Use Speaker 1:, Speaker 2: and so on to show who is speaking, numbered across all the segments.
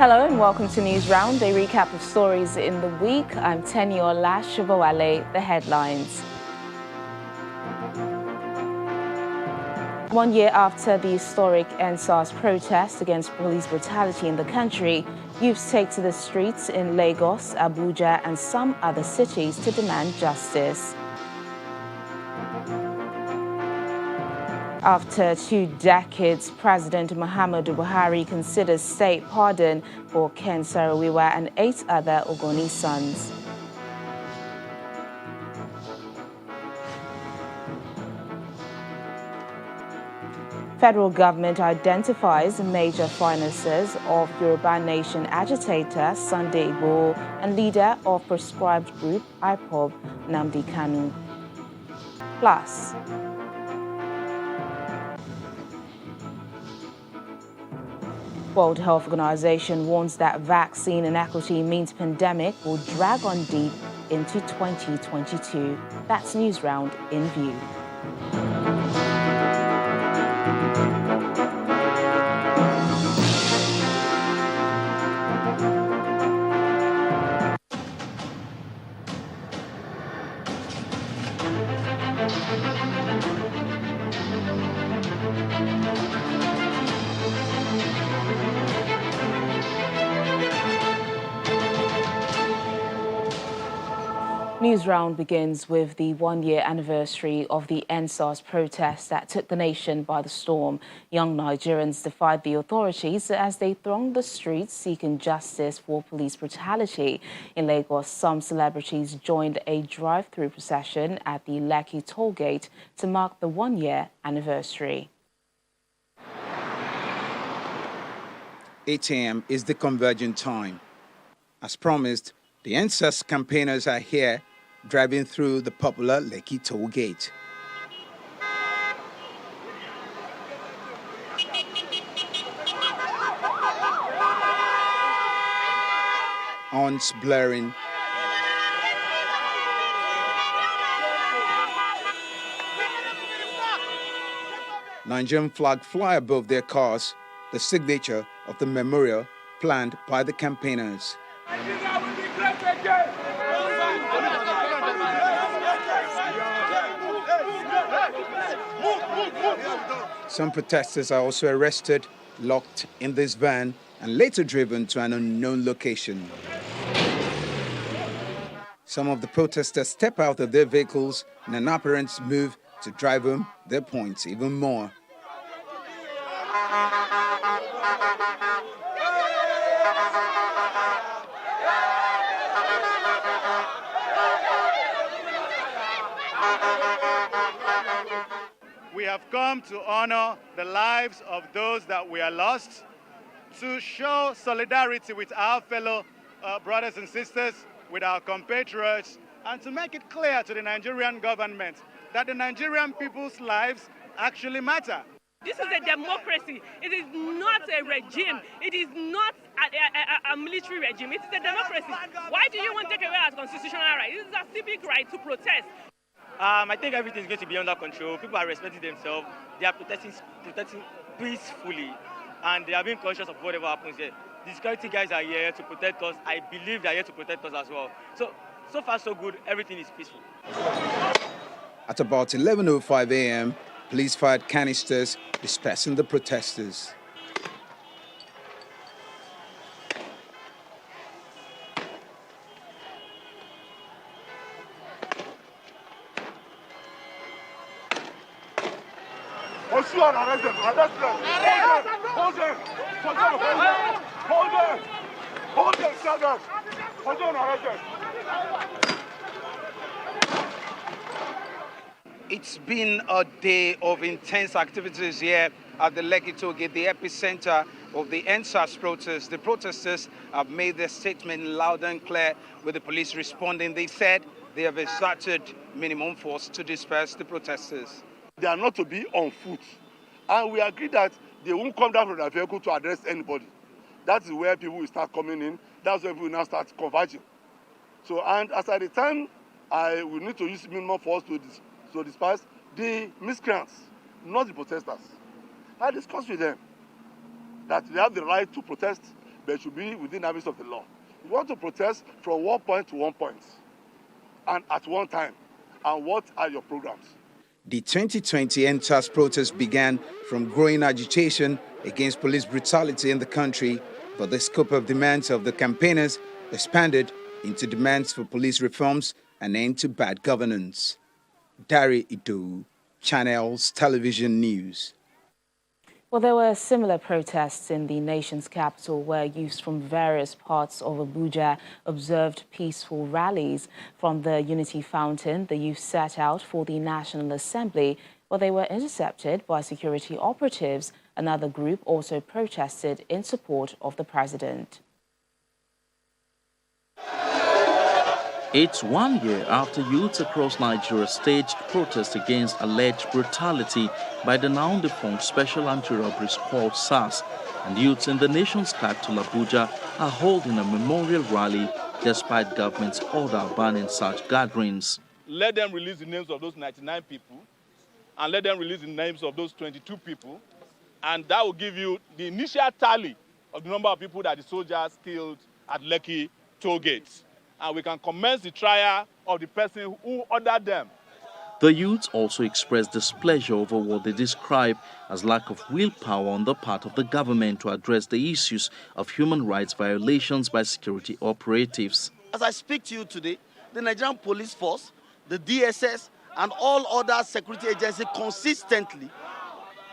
Speaker 1: Hello and welcome to News Round, a recap of stories in the week. I'm Teniola Shubawale, the headlines. 1 year after the historic EndSARS protest against police brutality in the country, youths take to the streets in Lagos, Abuja and some other cities to demand justice. After 2 decades, President Muhammadu Buhari considers state pardon for Ken Saro-Wiwa and 8 other Ogoni sons. Federal government identifies major financiers of Yoruba Nation agitator Sunday Igboho and leader of proscribed group IPOB Kanu. Plus, World Health Organization warns that vaccine inequity means pandemic will drag on deep into 2022. That's News Round in View. News Round begins with the 1-year anniversary of the EndSARS protest that took the nation by the storm. Young Nigerians defied the authorities as they thronged the streets seeking justice for police brutality. In Lagos, some celebrities joined a drive-through procession at the Lekki toll gate to mark the 1-year anniversary.
Speaker 2: 8 a.m. is the convergent time. As promised, the EndSARS campaigners are here, driving through the popular Lekki toll gate. Horns blaring, Nigerian flag fly above their cars, the signature of the memorial planned by the campaigners. Some protesters are also arrested, locked in this van, and later driven to an unknown location. Some of the protesters step out of their vehicles in an apparent move to drive home their points even more.
Speaker 3: We have come to honor the lives of those that were lost, to show solidarity with our fellow brothers and sisters, with our compatriots, and to make it clear to the Nigerian government that the Nigerian people's lives actually matter.
Speaker 4: This is a democracy. It is not a regime. It is not a military regime. It is a democracy. Why do you want to take away our constitutional right? It is a civic right to protest.
Speaker 5: I think everything is going to be under control. People are respecting themselves. They are protesting peacefully, and they are being conscious of whatever happens here. The security guys are here to protect us. I believe they are here to protect us as well. So far, so good. Everything is peaceful.
Speaker 2: At about 11:05 a.m., police fired canisters, dispersing the protesters.
Speaker 6: Arrest them! Arrest them! Hold them! Hold them! Hold them! Hold them! Hold them! Hold them! Arrest them!
Speaker 2: It's been a day of intense activities here at the Lekki toll gate, the epicenter of the EndSARS protest. The protesters have made their statement loud and clear, with the police responding. They said they have exerted minimum force to disperse the protesters.
Speaker 6: They are not to be on foot. And we agree that they won't come down from their vehicle to address anybody. That is where people will start coming in. That's where people will now start converging. So, and as at the time, I will need to use minimum force to disperse the miscreants, not the protesters. I discussed with them that they have the right to protest. they should be within the ambit of the law. You want to protest from one point to one point and at one time. And what are your programs?
Speaker 2: The 2020 EndSARS protest began from growing agitation against police brutality in the country, but the scope of demands of the campaigners expanded into demands for police reforms and end to bad governance. Dari Ido, Channels Television News.
Speaker 1: Well, there were similar protests in the nation's capital where youths from various parts of Abuja observed peaceful rallies. From the Unity Fountain, the youth set out for the National Assembly, where they were intercepted by security operatives. Another group also protested in support of the president.
Speaker 7: It's 1 year after youths across Nigeria staged protests against alleged brutality by the now-defunct Special Anti-Robbery Squad SARS, and youths in the nation's capital Abuja are holding a memorial rally despite government's order banning such gatherings.
Speaker 3: Let them release the names of those 99 people and let them release the names of those 22 people, and that will give you the initial tally of the number of people that the soldiers killed at Lekki toll gates. And we can commence the trial of the person who ordered them.
Speaker 7: The youths also expressed displeasure over what they describe as lack of willpower on the part of the government to address the issues of human rights violations by security operatives.
Speaker 8: As I speak to you today, the Nigerian Police Force, the DSS, and all other security agencies consistently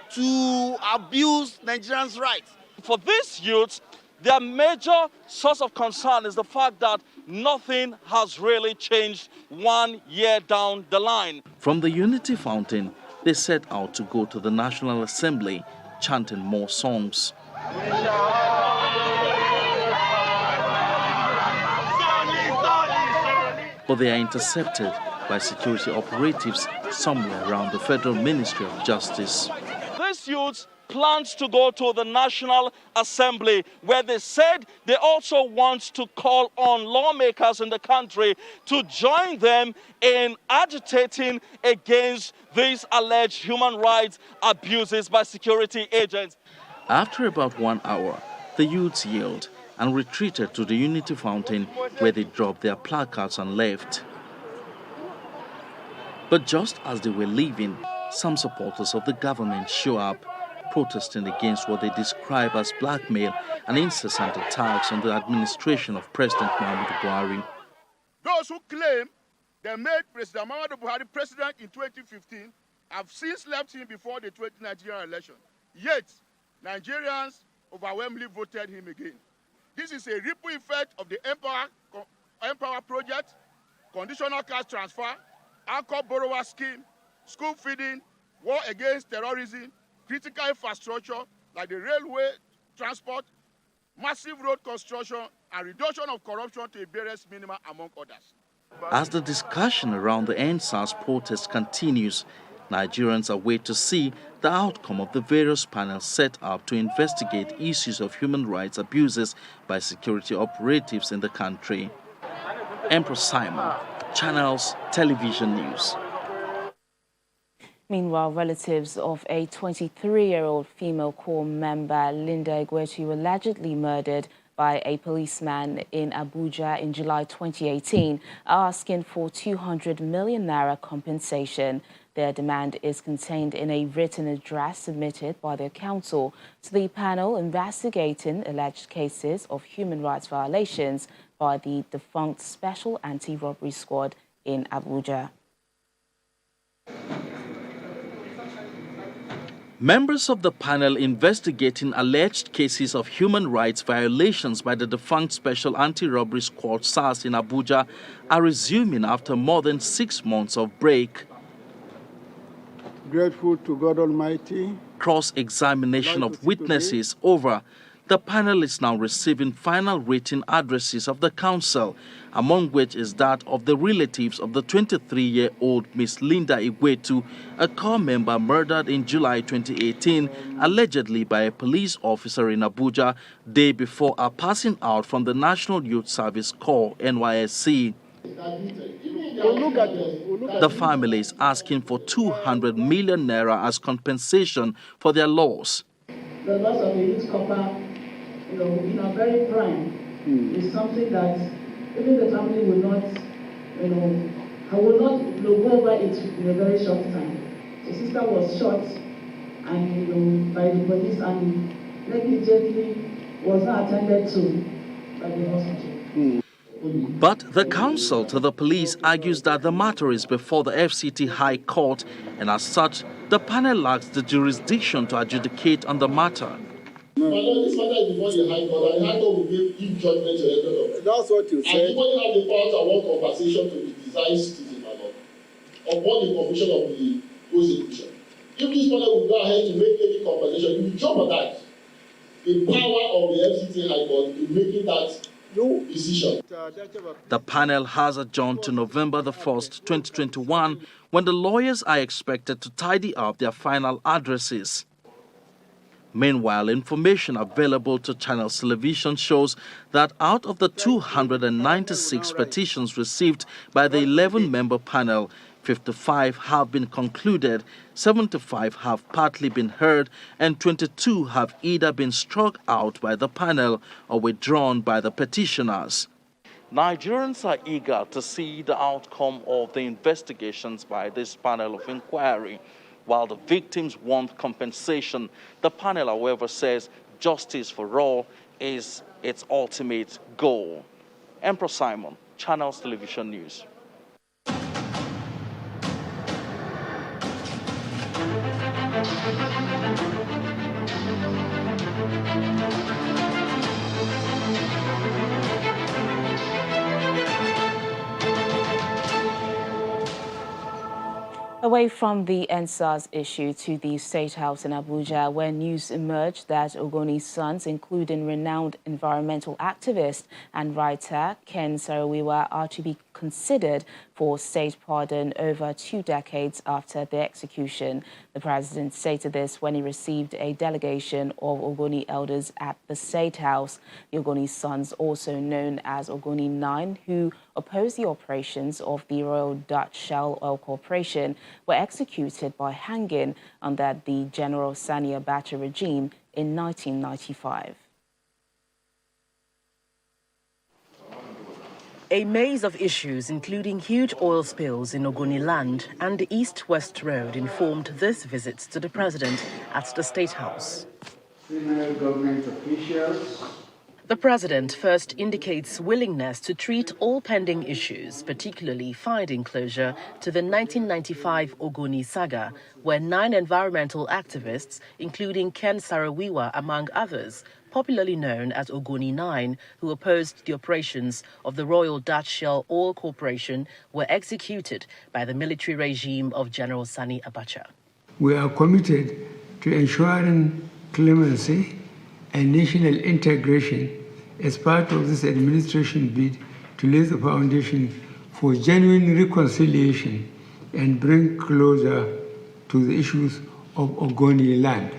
Speaker 8: to abuse Nigerians' rights.
Speaker 5: For these youths, their major source of concern is the fact that nothing has really changed 1 year down the line.
Speaker 7: From the Unity Fountain, they set out to go to the National Assembly, chanting more songs. But they are intercepted by security operatives somewhere around the Federal Ministry of Justice.
Speaker 5: These youths plans to go to the National Assembly, where they said they also want to call on lawmakers in the country to join them in agitating against these alleged human rights abuses by security agents.
Speaker 7: After about 1 hour, the youths yielded and retreated to the Unity Fountain, where they dropped their placards and left. But just as they were leaving, some supporters of the government show up, protesting against what they describe as blackmail and incessant attacks on the administration of President Muhammadu Buhari.
Speaker 6: Those who claim they made President Muhammadu Buhari president in 2015 have since left him before the 2019 election. Yet, Nigerians overwhelmingly voted him again. This is a ripple effect of the Empower Project, conditional cash transfer, anchor borrower scheme, school feeding, war against terrorism, critical infrastructure like the railway, transport, massive road construction, and reduction of corruption to a barest minimum, among others.
Speaker 7: As the discussion around the EndSARS protest continues, Nigerians await to see the outcome of the various panels set up to investigate issues of human rights abuses by security operatives in the country. Empress Simon, Channels Television News.
Speaker 1: Meanwhile, relatives of a 23-year-old female corps member, Linda Igboho, allegedly murdered by a policeman in Abuja in July 2018, are asking for 200 million naira compensation. Their demand is contained in a written address submitted by their counsel to the panel investigating alleged cases of human rights violations by the defunct Special Anti-Robbery Squad in Abuja.
Speaker 7: Members of the panel investigating alleged cases of human rights violations by the defunct Special Anti-Robbery Squad SARS in Abuja are resuming after more than 6 months of break.
Speaker 9: Grateful to God Almighty.
Speaker 7: Cross-examination of witnesses over. The panel is now receiving final written addresses of the council, among which is that of the relatives of the 23-year-old Miss Linda Igboho, a corps member murdered in July 2018, allegedly by a police officer in Abuja, day before her passing out from the National Youth Service Corps, NYSC. The family is asking for 200 million naira as compensation for their loss.
Speaker 10: The loss of the youth corps in our very prime, is something that even the family will not, will not go over it in a very short time. The sister was shot and by the police and negligently was not attended to by the hospital.
Speaker 7: But the counsel to the police argues that the matter is before the FCT High Court, and as such, the panel lacks the jurisdiction to adjudicate on the matter.
Speaker 11: But no, this matter is before the High Court, and the High Court will give judgment to everyone. That's what you said. And people have the power to award compensation to the desired citizen upon the conclusion of the prosecution. If this panel will go ahead to make any compensation, it will jeopardize the power of the FCT High Court in making that decision.
Speaker 7: The panel has adjourned to November the 1st, 2021, when the lawyers are expected to tidy up their final addresses. Meanwhile, information available to Channels Television shows that out of the 296 petitions received by the 11-member panel, 55 have been concluded, 75 have partly been heard, and 22 have either been struck out by the panel or withdrawn by the petitioners. Nigerians are eager to see the outcome of the investigations by this panel of inquiry. While the victims want compensation, the panel, however, says justice for all is its ultimate goal. Emperor Simon, Channels Television News.
Speaker 1: Away from the EndSARS issue to the State House in Abuja, where news emerged that Ogoni's sons, including renowned environmental activist and writer Ken Saro-Wiwa, are to be considered for state pardon over 2 decades after their execution. The president stated this when he received a delegation of Ogoni elders at the State House. The Ogoni sons, also known as Ogoni 9, who opposed the operations of the Royal Dutch Shell Oil Corporation, were executed by hanging under the General Sani Abacha regime in 1995.
Speaker 12: A maze of issues, including huge oil spills in Ogoni land and the East-West Road, informed this visit to the president at the State House.
Speaker 9: Senior government officials.
Speaker 12: The president first indicates willingness to treat all pending issues, particularly finding closure to the 1995 Ogoni saga, where 9 environmental activists, including Ken Saro-Wiwa among others, popularly known as Ogoni 9, who opposed the operations of the Royal Dutch Shell Oil Corporation, were executed by the military regime of General Sani Abacha.
Speaker 9: We are committed to ensuring clemency and national integration as part of this administration bid to lay the foundation for genuine reconciliation and bring closure to the issues of Ogoni land.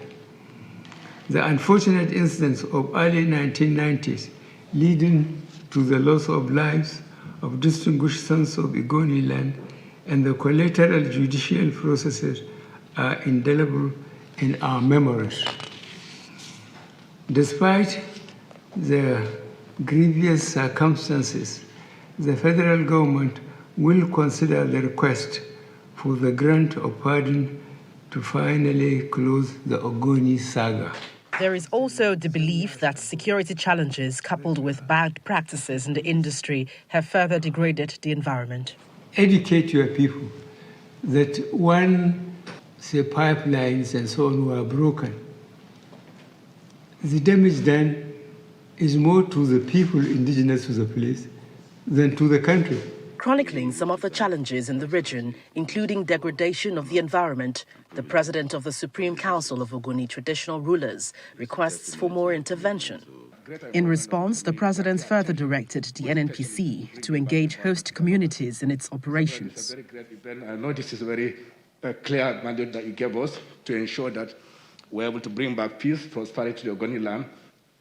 Speaker 9: The unfortunate incidents of early 1990s leading to the loss of lives of distinguished sons of Ogoni land and the collateral judicial processes are indelible in our memories. Despite the grievous circumstances, the federal government will consider the request for the grant of pardon to finally close the Ogoni saga.
Speaker 12: There is also the belief that security challenges coupled with bad practices in the industry have further degraded the environment.
Speaker 9: Educate your people that when, say, pipelines and so on were broken, the damage done is more to the people indigenous to the place than to the country.
Speaker 12: Chronicling some of the challenges in the region, including degradation of the environment, the president of the Supreme Council of Ogoni Traditional Rulers requests for more intervention. In response, the president further directed the NNPC to engage host communities in its operations.
Speaker 13: I know this is a very clear mandate that you gave us to ensure that we're able to bring back peace, prosperity to the Ogoni land,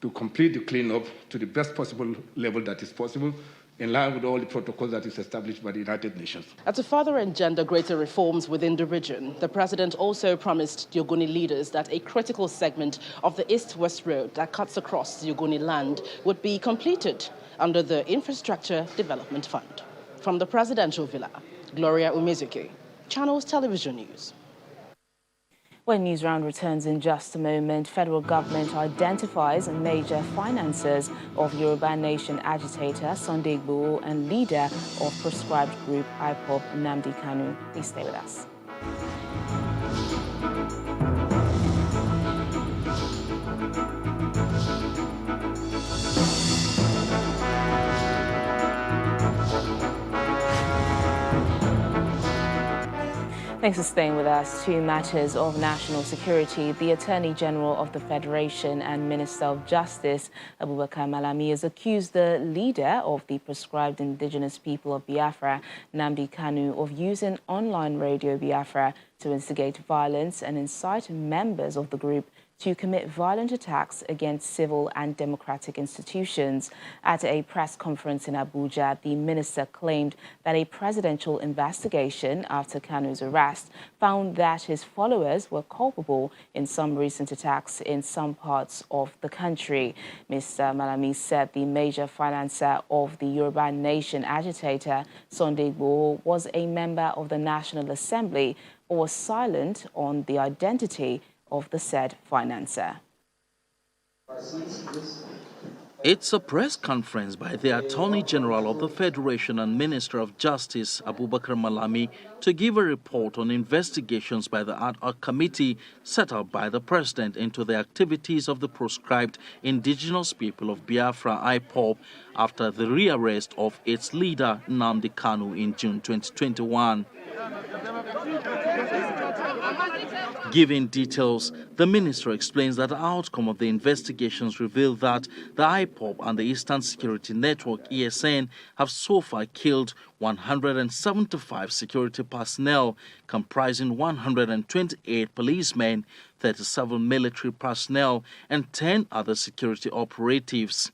Speaker 13: to complete the cleanup to the best possible level that is possible, in line with all the protocols that is established by the United Nations.
Speaker 12: To further engender greater reforms within the region, the president also promised the Ogoni leaders that a critical segment of the East-West Road that cuts across the Ogoni land would be completed under the Infrastructure Development Fund. From the presidential villa, Gloria Umezuke, Channels Television News.
Speaker 1: When News Round returns in just a moment, federal government identifies major financiers of Yoruba Nation agitator Sunday Igboho and leader of proscribed group IPOB Nnamdi Kanu. Please stay with us. Thanks for staying with us. Two matters of national security. The Attorney General of the Federation and Minister of Justice, Abubakar Malami, has accused the leader of the proscribed indigenous people of Biafra, Nnamdi Kanu, of using online Radio Biafra to instigate violence and incite members of the group to commit violent attacks against civil and democratic institutions. At a press conference in Abuja, the minister claimed that a presidential investigation after Kanu's arrest found that his followers were culpable in some recent attacks in some parts of the country. Mr. Malami said the major financier of the Yoruba Nation agitator, Sunday Igboho, was a member of the National Assembly but was silent on the identity of the said financier.
Speaker 7: It's a press conference by the Attorney General of the Federation and Minister of Justice, Abubakar Malami, to give a report on investigations by the ad hoc committee set up by the President into the activities of the proscribed indigenous people of Biafra, IPOB, after the rearrest of its leader, Nnamdi Kanu, in June 2021. Giving details, the minister explains that the outcome of the investigations revealed that the IPOB and the Eastern Security Network, Iseyin, have so far killed 175 security personnel, comprising 128 policemen, 37 military personnel, and 10 other security operatives.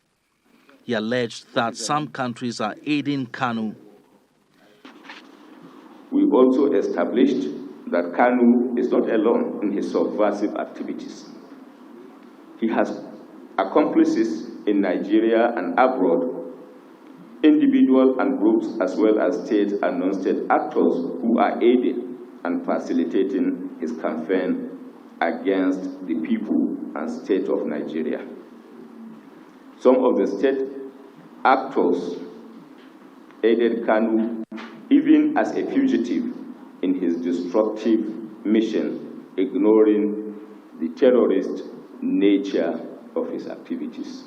Speaker 7: He alleged that some countries are aiding Kanu.
Speaker 14: We've also established that Kanu is not alone in his subversive activities. He has accomplices in Nigeria and abroad, individual and groups as well as state and non-state actors who are aiding and facilitating his campaign against the people and state of Nigeria. Some of the state actors aided Kanu even as a fugitive in his destructive mission, ignoring the terrorist nature of his activities.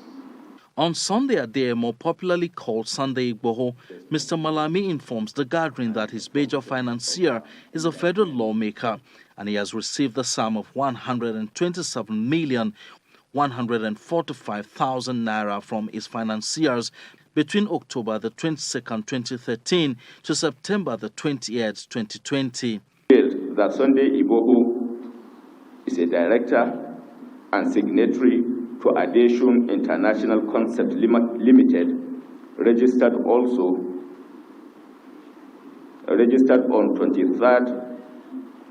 Speaker 7: On Sunday at the more popularly called Sunday Igboho, Mr. Malami informs the gathering that his major financier is a federal lawmaker and he has received the sum of 127,145,000 naira from his financiers between October the 22nd, 2013 to September the 28th, 2020.
Speaker 14: That Sunday Igboho is a director and signatory to Adhesion International Concept Limited, registered on 23rd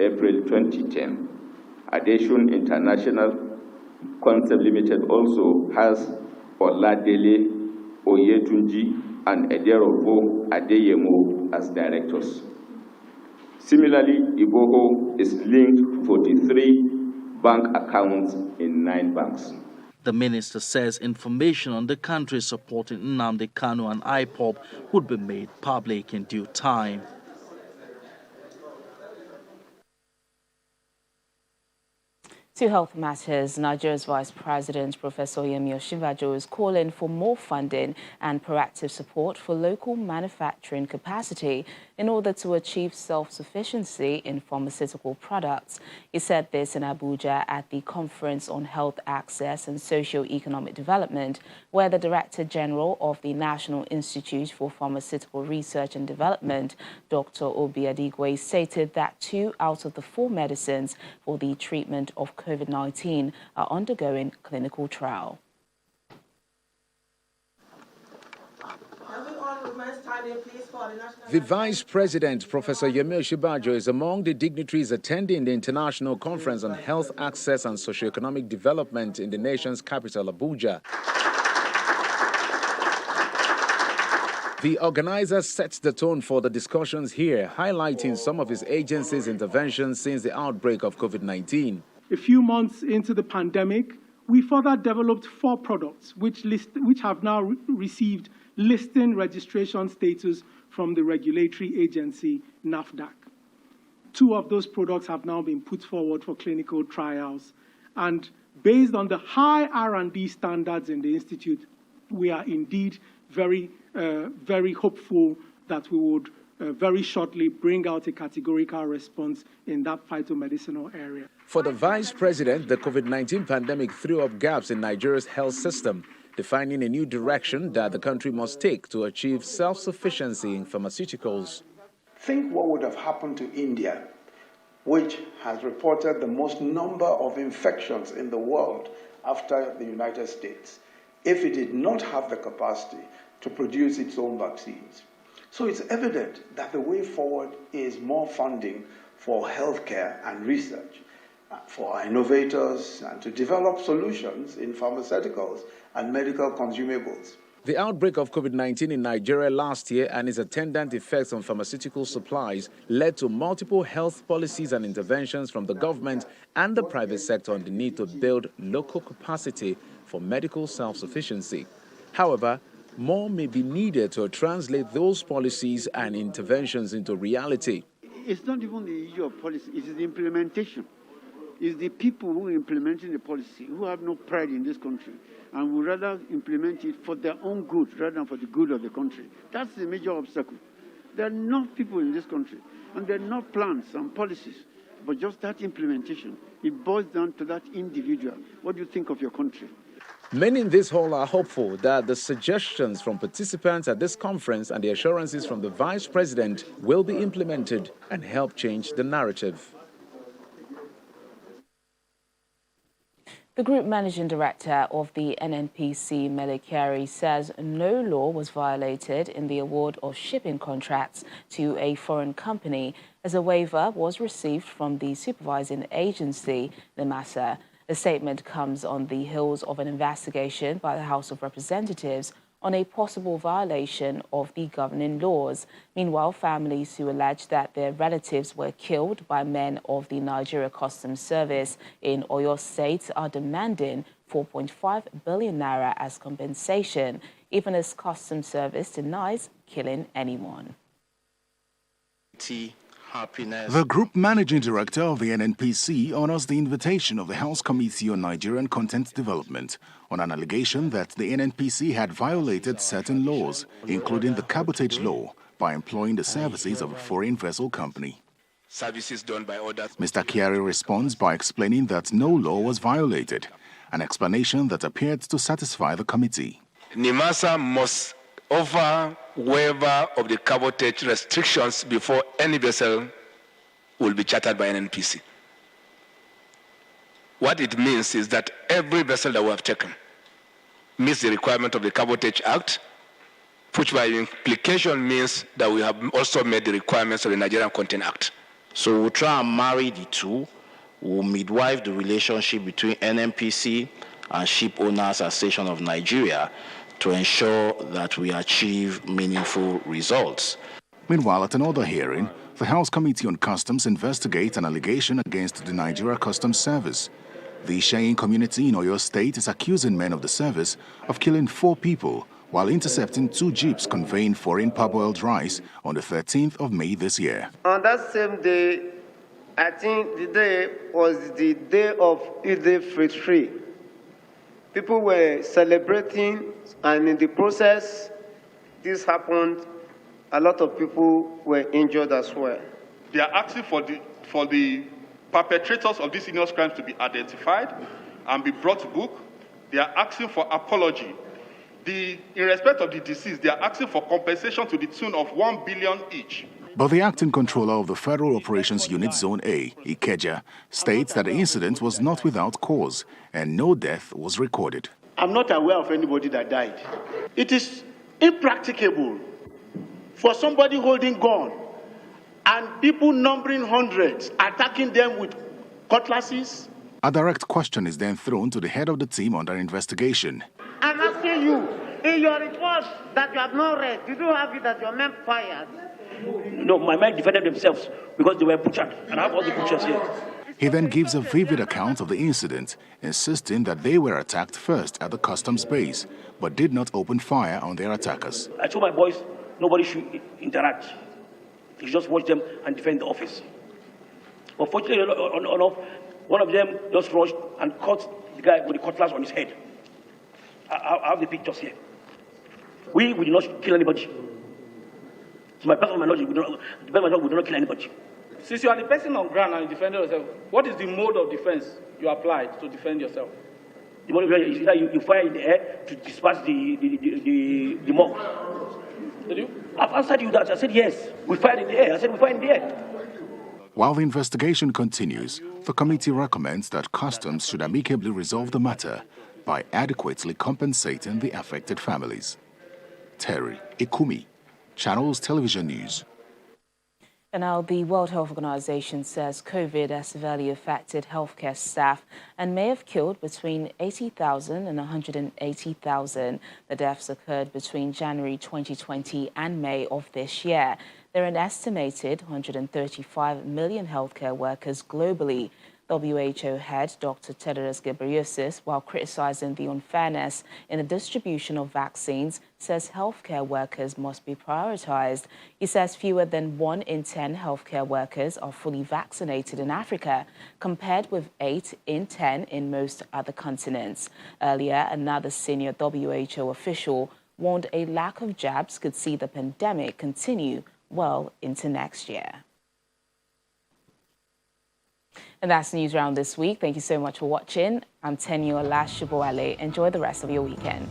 Speaker 14: April 2010. Adhesion International Concept Limited also has Oladele Oyetunji and Ederovo Adeyemo as directors. Similarly, Igboho is linked to 43 bank accounts in 9 banks.
Speaker 7: The minister says information on the country supporting Nnamdi Kanu and IPOB would be made public in due time.
Speaker 1: To health matters, Nigeria's Vice President, Professor Yemi Osinbajo, is calling for more funding and proactive support for local manufacturing capacity in order to achieve self-sufficiency in pharmaceutical products. He said this in Abuja at the Conference on Health Access and Socio-Economic Development, where the Director General of the National Institute for Pharmaceutical Research and Development, Dr. Obi Adigwe, stated that 2 out of the 4 medicines for the treatment of COVID-19 are undergoing clinical trial.
Speaker 15: The Vice President, Professor Yemi Osinbajo, is among the dignitaries attending the International Conference on Health Access and Socioeconomic Development in the nation's capital, Abuja. The organizer sets the tone for the discussions here, highlighting some of his agency's interventions since the outbreak of COVID-19.
Speaker 16: A few months into the pandemic, we further developed 4 products which have now received listing registration status from the regulatory agency NAFDAC. 2 of those products have now been put forward for clinical trials, and based on the high R&D standards in the institute, we are indeed very hopeful that we would very shortly bring out a categorical response in that phytomedicinal area.
Speaker 15: For the Vice President, the COVID-19 pandemic threw up gaps in Nigeria's health system, defining a new direction that the country must take to achieve self-sufficiency in pharmaceuticals.
Speaker 17: Think what would have happened to India, which has reported the most number of infections in the world after the United States, if it did not have the capacity to produce its own vaccines. So it's evident that the way forward is more funding for healthcare and research, for our innovators, and to develop solutions in pharmaceuticals and medical consumables.
Speaker 15: The outbreak of COVID-19 in Nigeria last year and its attendant effects on pharmaceutical supplies led to multiple health policies and interventions from the government and the private sector on the need to build local capacity for medical self-sufficiency. However, more may be needed to translate those policies and interventions into reality.
Speaker 18: It's not even the issue of policy, it is the implementation. It's the people who are implementing the policy who have no pride in this country and would rather implement it for their own good rather than for the good of the country. That's the major obstacle. There are not people in this country, and there are not plans and policies, but just that implementation. It boils down to that individual. What do you think of your country?
Speaker 15: Many in this hall are hopeful that the suggestions from participants at this conference and the assurances from the Vice President will be implemented and help change the narrative.
Speaker 1: The Group Managing Director of the NNPC, Melekari, says no law was violated in the award of shipping contracts to a foreign company, as a waiver was received from the supervising agency, NNPC. The statement comes on the heels of an investigation by the House of Representatives on a possible violation of the governing laws. Meanwhile, families who allege that their relatives were killed by men of the Nigeria Customs Service in Oyo State are demanding 4.5 billion naira as compensation, even as Customs Service denies killing anyone.
Speaker 19: The Group Managing Director of the NNPC honors the invitation of the House Committee on Nigerian Content Development on an allegation that the NNPC had violated certain laws, including the cabotage law, by employing the services of a foreign vessel company.
Speaker 20: Services done by others.
Speaker 19: Mr. Kiari responds by explaining that no law was violated, an explanation that appeared to satisfy the committee.
Speaker 20: NIMASA must offer waiver of the cabotage restrictions before any vessel will be chartered by an NNPC. What it means is that every vessel that we have taken meets the requirement of the Cabotage Act, which by implication means that we have also met the requirements of the Nigerian Content Act.
Speaker 21: So we'll try and marry the two. We'll midwife the relationship between NNPC and Ship Owners Association of Nigeria to ensure that we achieve meaningful results.
Speaker 19: Meanwhile, at another hearing, the House Committee on Customs investigates an allegation against the Nigeria Customs Service. The Iseyin community in Oyo State is accusing men of the service of killing 4 people while intercepting 2 jeeps conveying foreign parboiled rice on the 13th of May this year.
Speaker 22: On that same day, I think the day was the day of Eid-el-Fitr. People were celebrating, and in the process, this happened. A lot of people were injured as well.
Speaker 23: They are asking for the perpetrators of these heinous crimes to be identified and be brought to book. They are asking for apology. In respect of the deceased, they are asking for compensation to the tune of 1 billion each.
Speaker 19: But the acting controller of the Federal Operations Unit Zone A, Ikeja, states that the incident was not without cause and no death was recorded.
Speaker 24: I'm not aware of anybody that died. It is impracticable
Speaker 2: for somebody holding gun and people numbering hundreds attacking them with cutlasses?
Speaker 19: A direct question is then thrown to the head of the team under investigation.
Speaker 3: I'm asking you, in your report that you have not read, did you have it that your men fired?
Speaker 4: No, my men defended themselves because they were butchered, and I have all the pictures here.
Speaker 19: He then gives a vivid account of the incident, insisting that they were attacked first at the customs base, but did not open fire on their attackers.
Speaker 4: I told my boys, nobody should interact. You should just watch them and defend the office. But fortunately enough, one of them just rushed and caught the guy with the cutlass on his head. I have the pictures here. We did not kill anybody. To my personal knowledge, we did not kill anybody.
Speaker 24: Since you are the person on ground and you defended yourself, what is the mode of defense you applied to defend yourself?
Speaker 4: The mode of defense is that you fire in the air to disperse the mob.
Speaker 24: Did you?
Speaker 4: I've answered you that. I said yes. We fired in the air. I said we fired in the air.
Speaker 19: While the investigation continues, the committee recommends that customs should amicably resolve the matter by adequately compensating the affected families. Terry Ikumi, Channels Television News.
Speaker 1: And now the World Health Organization says COVID has severely affected healthcare staff and may have killed between 80,000 and 180,000. The deaths occurred between January 2020 and May of this year. There are an estimated 135 million healthcare workers globally. WHO head Dr. Terrorism, while criticizing the unfairness in the distribution of vaccines, says healthcare workers must be prioritized. He says fewer than 1 in 10 healthcare workers are fully vaccinated in Africa, compared with 8 in 10 in most other continents. Earlier, another senior WHO official warned a lack of jabs could see the pandemic continue well into next year. And that's News Round this week. Thank you so much for watching. I'm Tenyo Lashiboale. Enjoy the rest of your weekend.